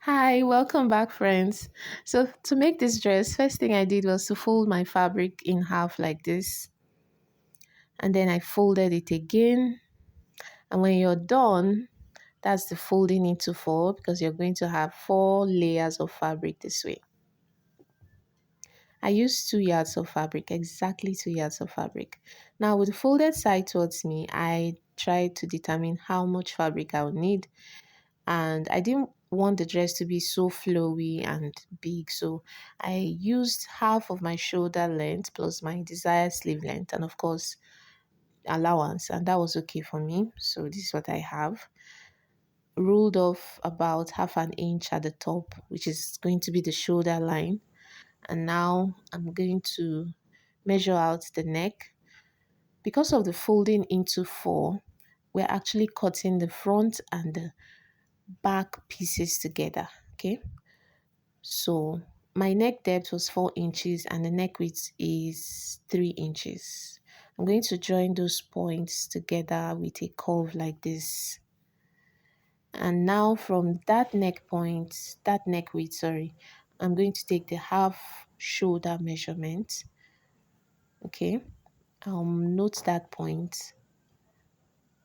Hi, welcome back, friends. So, to make this dress, first thing I did was to fold my fabric in half like this, and then I folded it again. And when you're done, that's the folding into four because you're going to have four layers of fabric this way. I used 2 yards of fabric, exactly 2 yards of fabric. Now, with the folded side towards me, I tried to determine how much fabric I would need, and I didn't want the dress to be so flowy and big, so I used half of my shoulder length plus my desired sleeve length, and of course allowance, and that was okay for me. So this is what I have. Ruled off about half an inch at the top, which is going to be the shoulder line, and now I'm going to measure out the neck. Because of the folding into four, we're actually cutting the front and the back pieces together. Okay, so my neck depth was 4 inches and the neck width is 3 inches. I'm going to join those points together with a curve like this. And now from that neck point, that neck width, sorry, I'm going to take the half shoulder measurement. Okay, note that point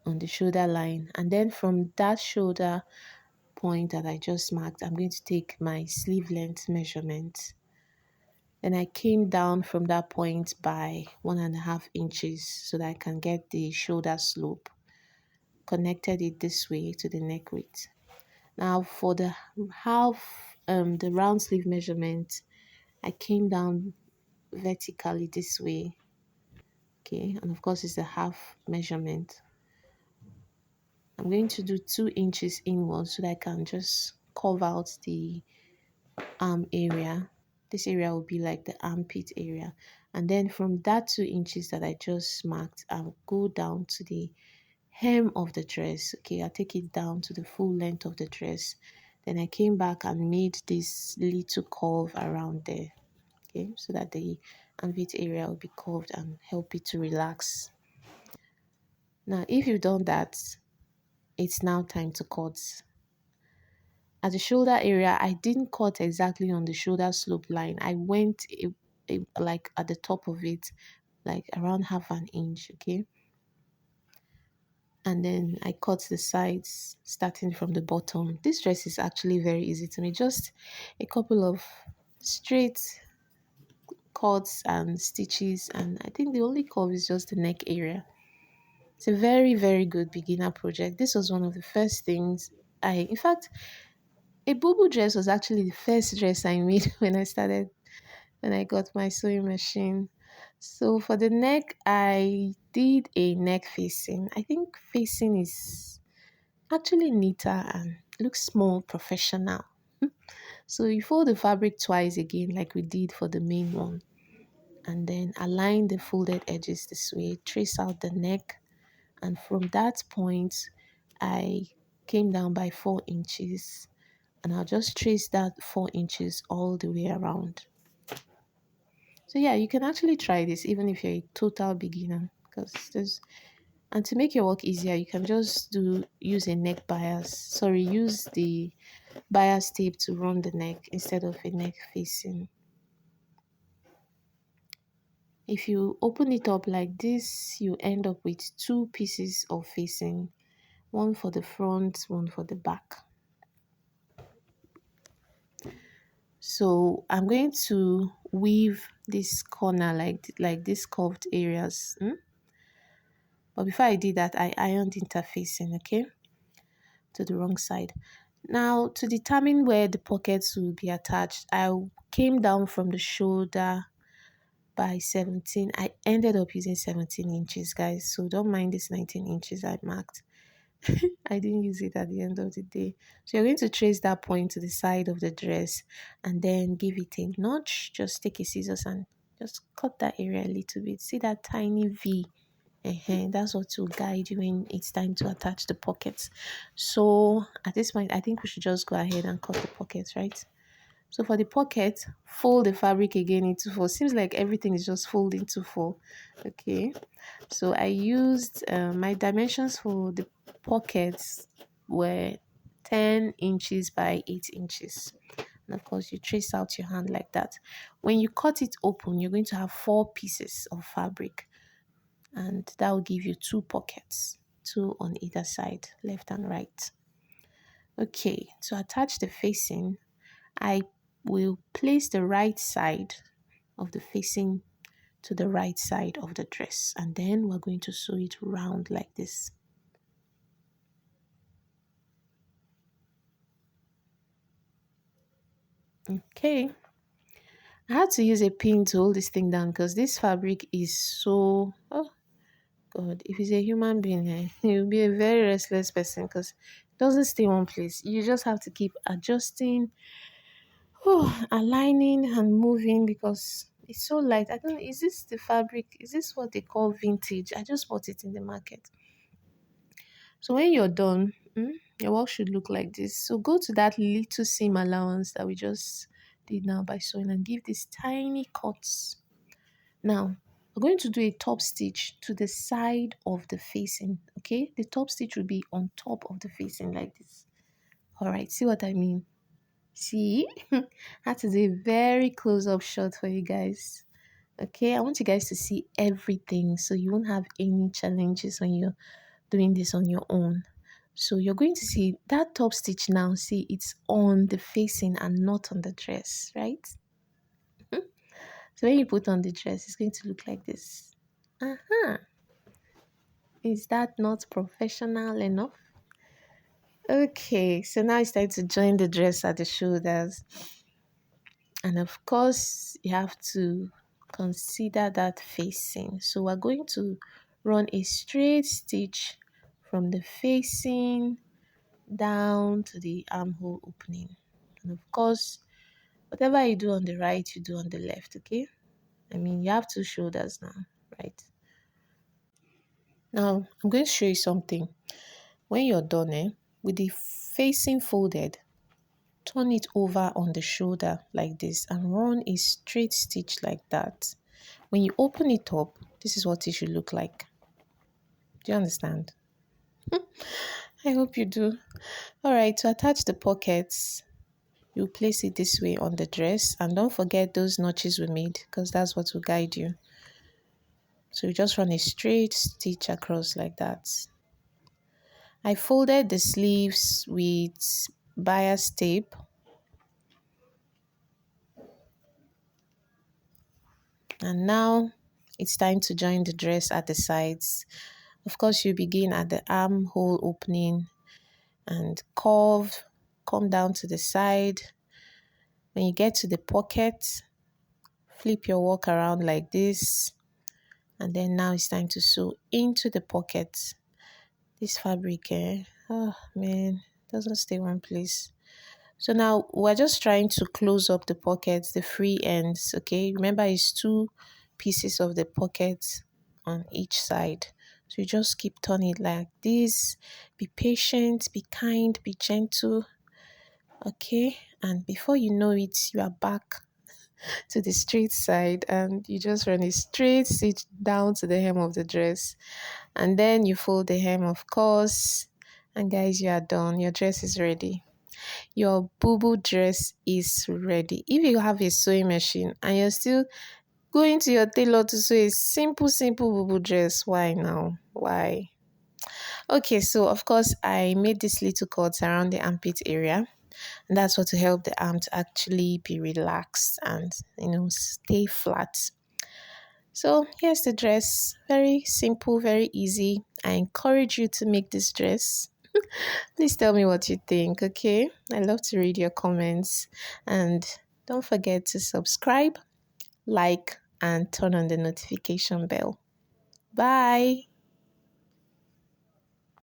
on the shoulder line, and then from that shoulder point that I just marked, I'm going to take my sleeve length measurement. Then I came down from that point by 1.5 inches so that I can get the shoulder slope. Connected it this way to the neck width. Now for the the round sleeve measurement, I came down vertically this way. Okay, and of course it's a half measurement. I'm going to do 2 inches inwards so that I can just curve out the arm area. This area will be like the armpit area, and then from that 2 inches that I just marked, I'll go down to the hem of the dress. Okay, I'll take it down to the full length of the dress. Then I came back and made this little curve around there. Okay, so that the armpit area will be curved and help it to relax. Now if you've done that, it's now time to cut. At the shoulder area, I didn't cut exactly on the shoulder slope line. I went like at the top of it, like around half an inch. Okay, and then I cut the sides starting from the bottom. This dress is actually very easy to me. Just a couple of straight cuts and stitches, and I think the only curve is just the neck area. It's a very, very good beginner project. This was one of the first things in fact, a Bubu dress was actually the first dress I made when I got my sewing machine. So for the neck, I did a neck facing. I think facing is actually neater and looks more professional. So you fold the fabric twice again like we did for the main one, and then align the folded edges this way, trace out the neck, and from that point I came down by 4 inches, and I'll just trace that 4 inches all the way around. So yeah, you can actually try this even if you're a total beginner, because there's and to make your work easier, you can just use a neck bias. Sorry, use the bias tape to run the neck instead of a neck facing. If you open it up like this, you end up with two pieces of facing, one for the front, one for the back. So I'm going to weave this corner like these curved areas. But before I did that, I ironed interfacing, okay, to the wrong side. Now, to determine where the pockets will be attached, I came down from the shoulder by 17. I ended up using 17 inches, guys. So don't mind this 19 inches I marked. I didn't use it at the end of the day. So you're going to trace that point to the side of the dress and then give it a notch. Just take a scissors and just cut that area a little bit. See that tiny V? That's what will guide you when it's time to attach the pockets. So at this point, I think we should just go ahead and cut the pockets, right? So for the pocket, fold the fabric again into four. Seems like everything is just fold into four. Okay. So I used my dimensions for the pockets were 10 inches by 8 inches. And of course, you trace out your hand like that. When you cut it open, you're going to have 4 pieces of fabric, and that will give you 2 pockets, 2 on either side, left and right. Okay, to attach the facing, I will place the right side of the facing to the right side of the dress, and then we're going to sew it round like this. Okay, I had to use a pin to hold this thing down because this fabric is so, oh god, if he's a human being, he'll be a very restless person because it doesn't stay one place. You just have to keep adjusting, aligning and moving because it's so light. I don't know, is this the fabric? Is this what they call vintage? I just bought it in the market. So when you're done, your work should look like this. So go to that little seam allowance that we just did now by sewing and give these tiny cuts. Now, we're going to do a top stitch to the side of the facing, okay? The top stitch will be on top of the facing like this. All right, see what I mean? See? That is a very close-up shot for you guys. Okay, I want you guys to see everything so you won't have any challenges when you're doing this on your own. So you're going to see that top stitch now. See, it's on the facing and not on the dress, right? So when you put on the dress, it's going to look like this. Uh-huh. Is that not professional enough? Okay, so now it's time to join the dress at the shoulders. And of course, you have to consider that facing. So we're going to run a straight stitch from the facing down to the armhole opening. And of course, whatever you do on the right, you do on the left, okay? I mean, you have 2 shoulders now, right? Now, I'm going to show you something. When you're done, with the facing folded, turn it over on the shoulder like this and run a straight stitch like that. When you open it up, this is what it should look like. Do you understand? I hope you do. All right, to attach the pockets, you place it this way on the dress, and don't forget those notches we made because that's what will guide you. So you just run a straight stitch across like that. I folded the sleeves with bias tape, and now it's time to join the dress at the sides. Of course, you begin at the armhole opening and curve, come down to the side. When you get to the pocket, flip your work around like this, and then now it's time to sew into the pocket. This fabric, oh man, doesn't stay one place. So now we're just trying to close up the pockets, the free ends, okay? Remember, it's 2 pieces of the pocket on each side. So you just keep turning it like this. Be patient, be kind, be gentle, okay? And before you know it, you are back to the straight side and you just run a straight stitch down to the hem of the dress. And then you fold the hem, of course. And guys, you are done. Your dress is ready. Your Bubu dress is ready. If you have a sewing machine and you're still going to your tailor to sew a simple Bubu dress, why now? Why? Okay, so of course I made this little cuts around the armpit area, and that's what to help the arm to actually be relaxed and stay flat. So here's the dress. Very simple, very easy. I encourage you to make this dress. Please tell me what you think, okay? I love to read your comments. And don't forget to subscribe, like, and turn on the notification bell. Bye.